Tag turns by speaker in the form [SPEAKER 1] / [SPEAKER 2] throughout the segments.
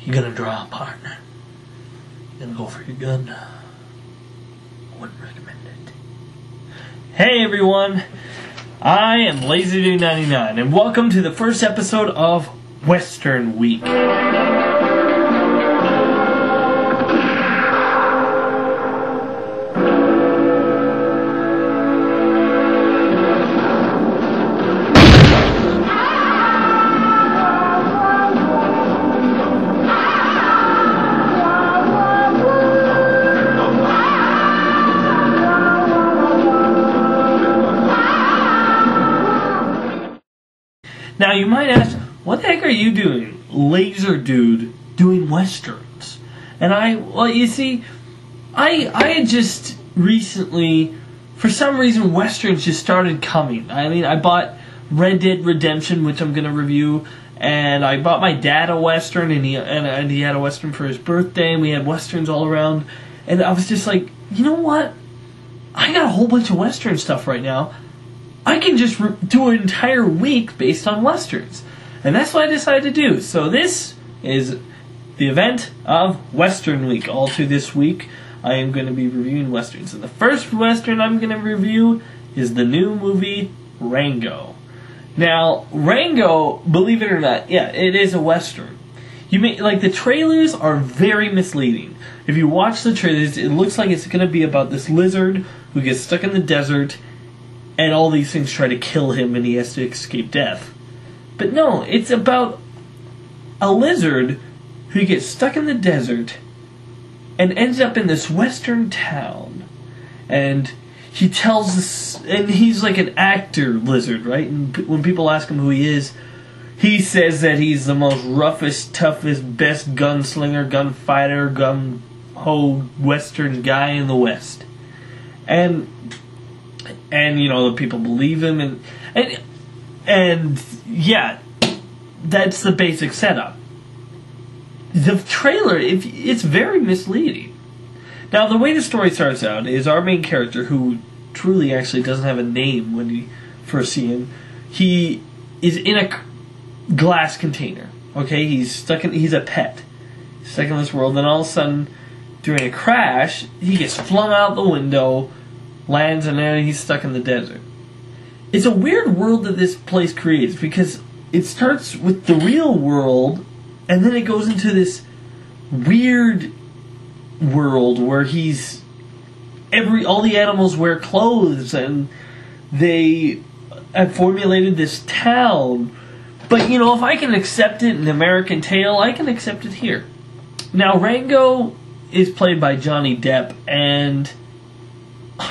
[SPEAKER 1] You gonna draw a partner? You gonna go for your gun? I wouldn't recommend it. Hey everyone, I am LazyDude99 and welcome to the first episode of Western Week. Now you might ask, what the heck are you doing, Laser Dude, doing westerns? And you see, I had just recently, for some reason, westerns just started coming. I mean, I bought Red Dead Redemption, which I'm going to review, and I bought my dad a western, and he had a western for his birthday, and we had westerns all around, and I was just like, you know what? I got a whole bunch of western stuff right now. I can just do an entire week based on westerns. And that's what I decided to do. So this is the event of Western Week. All through this week, I am going to be reviewing westerns. And the first western I'm going to review is the new movie, Rango. Now, Rango, believe it or not, yeah, it is a western. The trailers are very misleading. If you watch the trailers, it looks like it's going to be about this lizard who gets stuck in the desert, and all these things try to kill him and he has to escape death. But no, it's about a lizard who gets stuck in the desert and ends up in this western town. And he tells us, and he's like an actor lizard, right? And when people ask him who he is, he says that he's the most roughest, toughest, best gunslinger, gunfighter, gun-ho western guy in the West. And you know, the people believe him, and yeah, that's the basic setup. The trailer, it's very misleading. Now, the way the story starts out is our main character, who truly actually doesn't have a name when you first see him, he is in a glass container. Okay, he's a pet. He's stuck in this world, and all of a sudden, during a crash, he gets flung out the window, lands, and then he's stuck in the desert. It's a weird world that this place creates, because it starts with the real world, and then it goes into this weird world where all the animals wear clothes, and they have formulated this town. But, you know, if I can accept it in an American Tale, I can accept it here. Now, Rango is played by Johnny Depp, and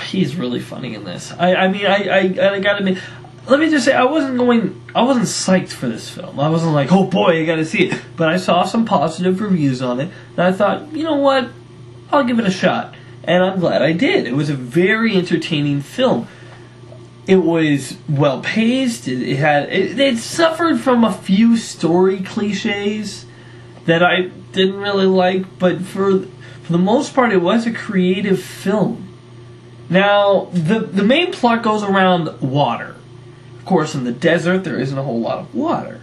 [SPEAKER 1] he's really funny in this. I gotta admit, let me just say, I wasn't psyched for this film. I wasn't like, oh boy, I gotta see it. But I saw some positive reviews on it, and I thought, you know what, I'll give it a shot. And I'm glad I did. It was a very entertaining film. It was well paced. It suffered from a few story cliches that I didn't really like, but for the most part, it was a creative film. Now, the main plot goes around water. Of course, in the desert, there isn't a whole lot of water.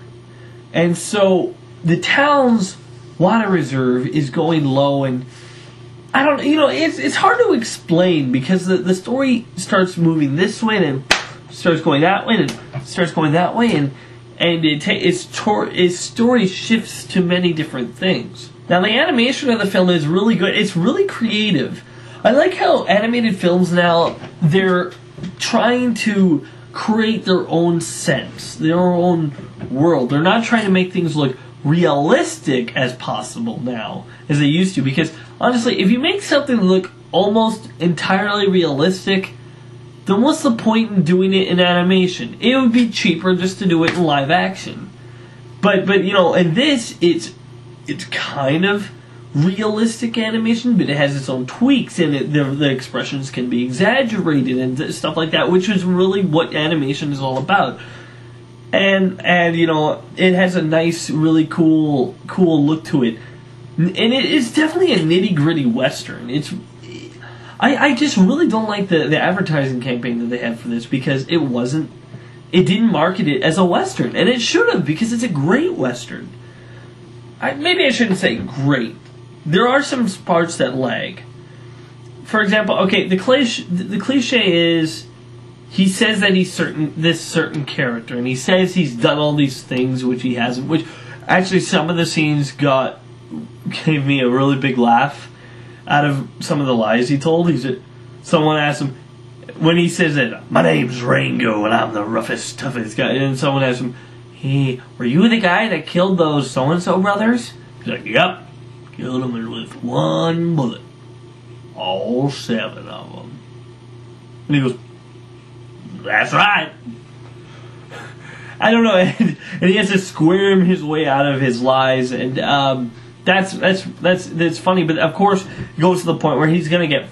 [SPEAKER 1] And so, the town's water reserve is going low, and it's hard to explain, because the story starts moving this way, and starts going that way, and starts going that way, and its story shifts to many different things. Now, the animation of the film is really good. It's really creative. I like how animated films now, they're trying to create their own sense, their own world. They're not trying to make things look realistic as possible now, as they used to. Because, honestly, if you make something look almost entirely realistic, then what's the point in doing it in animation? It would be cheaper just to do it in live action. But you know, in this, it's kind of realistic animation, but it has its own tweaks, and the expressions can be exaggerated and stuff like that, which is really what animation is all about. And you know, it has a nice, really cool look to it, and it is definitely a nitty gritty western. I just really don't like the advertising campaign that they had for this, because it didn't market it as a western, and it should have, because it's a great western. maybe I shouldn't say great. There are some parts that lag. For example, okay, the cliche is he says that he's this certain character, and he says he's done all these things which he hasn't. Which actually, some of the scenes gave me a really big laugh out of some of the lies he told. Someone asked him when he says that my name's Rango and I'm the roughest, toughest guy, and someone asked him, "Hey, were you the guy that killed those so and so brothers?" He's like, "Yep, killed them with one bullet, all 7 of them." And he goes, "That's right." I don't know, and he has to squirm his way out of his lies, and that's funny. But of course, it goes to the point where he's gonna get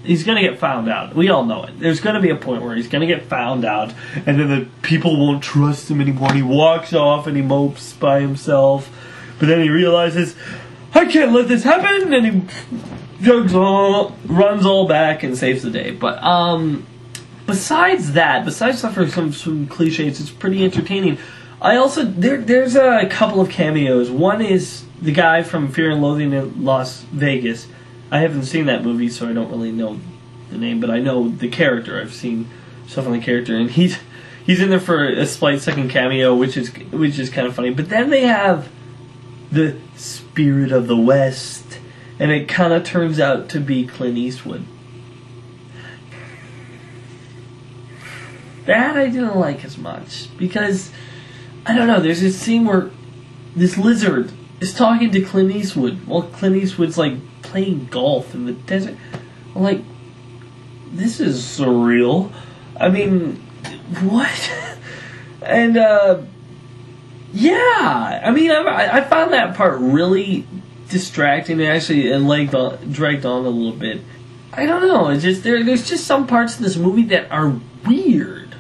[SPEAKER 1] He's gonna get found out. We all know it. There's gonna be a point where he's gonna get found out, and then the people won't trust him anymore. And he walks off and he mopes by himself. But then he realizes, I can't let this happen, and he runs all back and saves the day. But besides some cliches, it's pretty entertaining. There's a couple of cameos. One is the guy from Fear and Loathing in Las Vegas. I haven't seen that movie, so I don't really know the name, but I know the character. I've seen stuff on the character, and he's in there for a slight second cameo, which is kind of funny. But then they have the Spirit of the West, and it kind of turns out to be Clint Eastwood. That I didn't like as much, because, I don't know, there's this scene where this lizard is talking to Clint Eastwood while Clint Eastwood's like playing golf in the desert. I'm like, this is surreal. I mean, what? And, yeah, I mean, I found that part really distracting, and actually dragged on a little bit. I don't know, it's just, there's just some parts of this movie that are weird.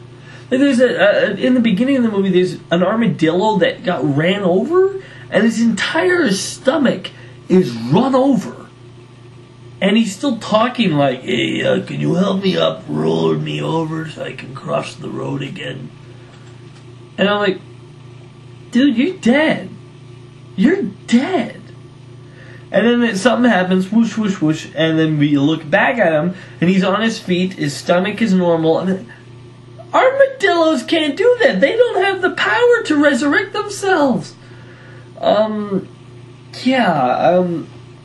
[SPEAKER 1] Like there's in the beginning of the movie, there's an armadillo that got ran over, and his entire stomach is run over. And he's still talking like, "Hey, can you help me up, roll me over so I can cross the road again?" And I'm like, dude, you're dead. You're dead. And then something happens, whoosh, whoosh, whoosh, and then we look back at him, and he's on his feet, his stomach is normal, and then, armadillos can't do that. They don't have the power to resurrect themselves.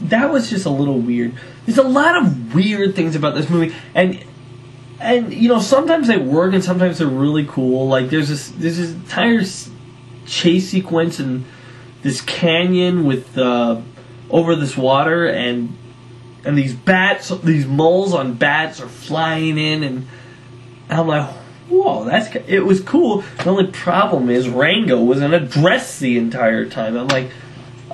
[SPEAKER 1] That was just a little weird. There's a lot of weird things about this movie, and you know, sometimes they work and sometimes they're really cool. Like there's this entire chase sequence in this canyon with over this water, and these these moles on bats are flying in, and I'm like, whoa, it was cool. The only problem is Rango was in a dress the entire time. I'm like,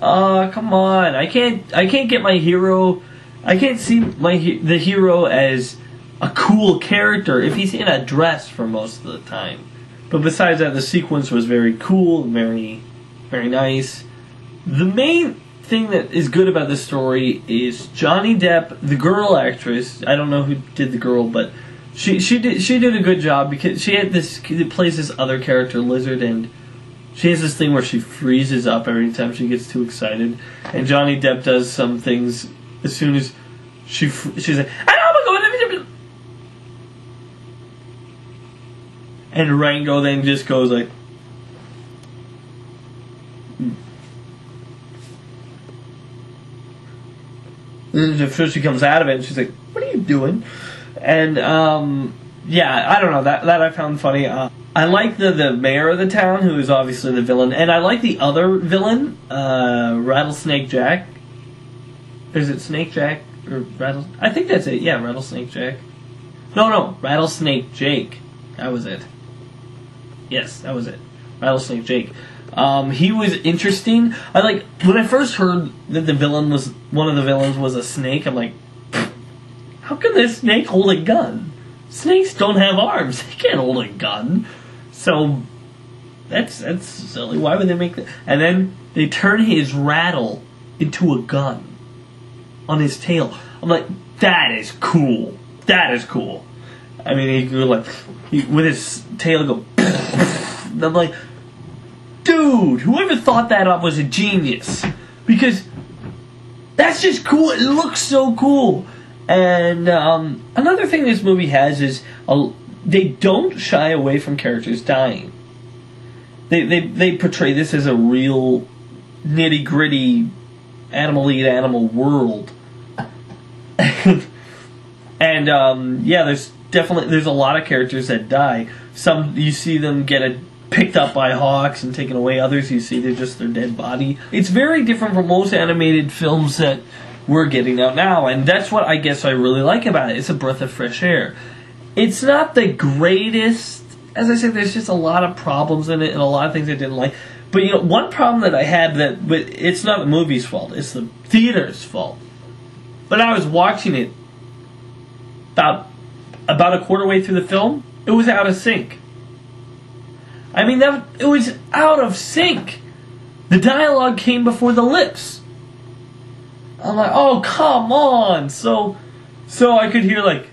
[SPEAKER 1] come on, I can't get my hero. I can't see the hero as a cool character if he's in a dress for most of the time. But besides that, the sequence was very cool, very, very nice. The main thing that is good about this story is Johnny Depp, the girl actress. I don't know who did the girl, but she did a good job, because she plays this other character, Lizard, and she has this thing where she freezes up every time she gets too excited. And Johnny Depp does some things as soon as she's like, and Rango then just goes like, and so she comes out of it and she's like, "What are you doing?" And yeah, I don't know, that I found funny. I like the mayor of the town, who is obviously the villain, and I like the other villain, Rattlesnake Jack. Is it Snake Jack or I think that's it. Yeah, Rattlesnake Jack. No, Rattlesnake Jake. That was it. Yes, that was it. Rattlesnake Jake. He was interesting. When I first heard that one of the villains was a snake, I'm like, how can this snake hold a gun? Snakes don't have arms. They can't hold a gun. So that's silly. Why would they make that? And then they turn his rattle into a gun on his tail. I'm like, that is cool. That is cool. I mean, he with his tail go. I'm like, dude, whoever thought that up was a genius. Because that's just cool. It looks so cool. And another thing this movie has is they don't shy away from characters dying. They portray this as a real nitty-gritty animal eat animal world. And yeah, there's a lot of characters that die. Some you see them get picked up by hawks and taken away. Others you see they're just their dead body. It's very different from most animated films that we're getting out now, and that's what I guess I really like about it. It's a breath of fresh air. It's not the greatest. As I said, there's just a lot of problems in it and a lot of things I didn't like. But you know, one problem that I had but it's not the movie's fault. It's the theater's fault. But I was watching it about a quarter way through the film. It was out of sync. I mean, it was out of sync. The dialogue came before the lips. I'm like, oh, come on. So I could hear like,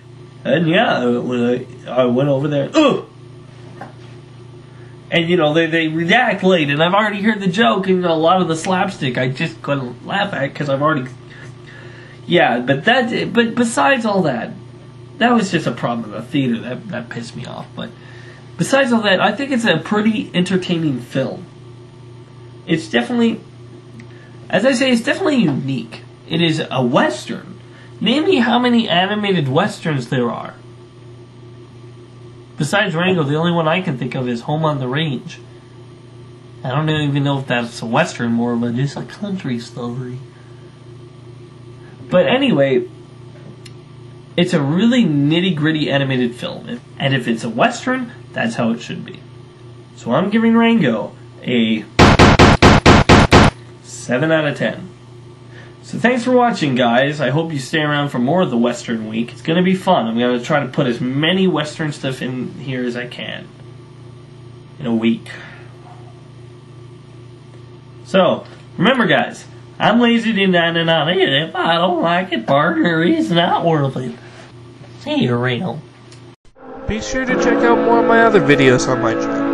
[SPEAKER 1] and yeah, when I went over there, ugh. And you know, they react late, and I've already heard the joke, and you know, a lot of the slapstick I just couldn't laugh at because I've already, yeah. But besides all that, that was just a problem in the theater that pissed me off. But besides all that, I think it's a pretty entertaining film. It's definitely, as I say, it's definitely unique. It is a Western. Name me how many animated Westerns there are. Besides Rango, the only one I can think of is Home on the Range. I don't even know if that's a Western more, but it's a country story. But anyway, it's a really nitty-gritty animated film. And if it's a Western, that's how it should be. So I'm giving Rango a 7 out of 10. So thanks for watching, guys. I hope you stay around for more of the Western Week. It's going to be fun. I'm going to try to put as many Western stuff in here as I can in a week. So, remember, guys, I'm lazy to 99 on it. If I don't like it, partner, it's not worth it. See you, Reno.
[SPEAKER 2] Be sure to check out more of my other videos on my channel.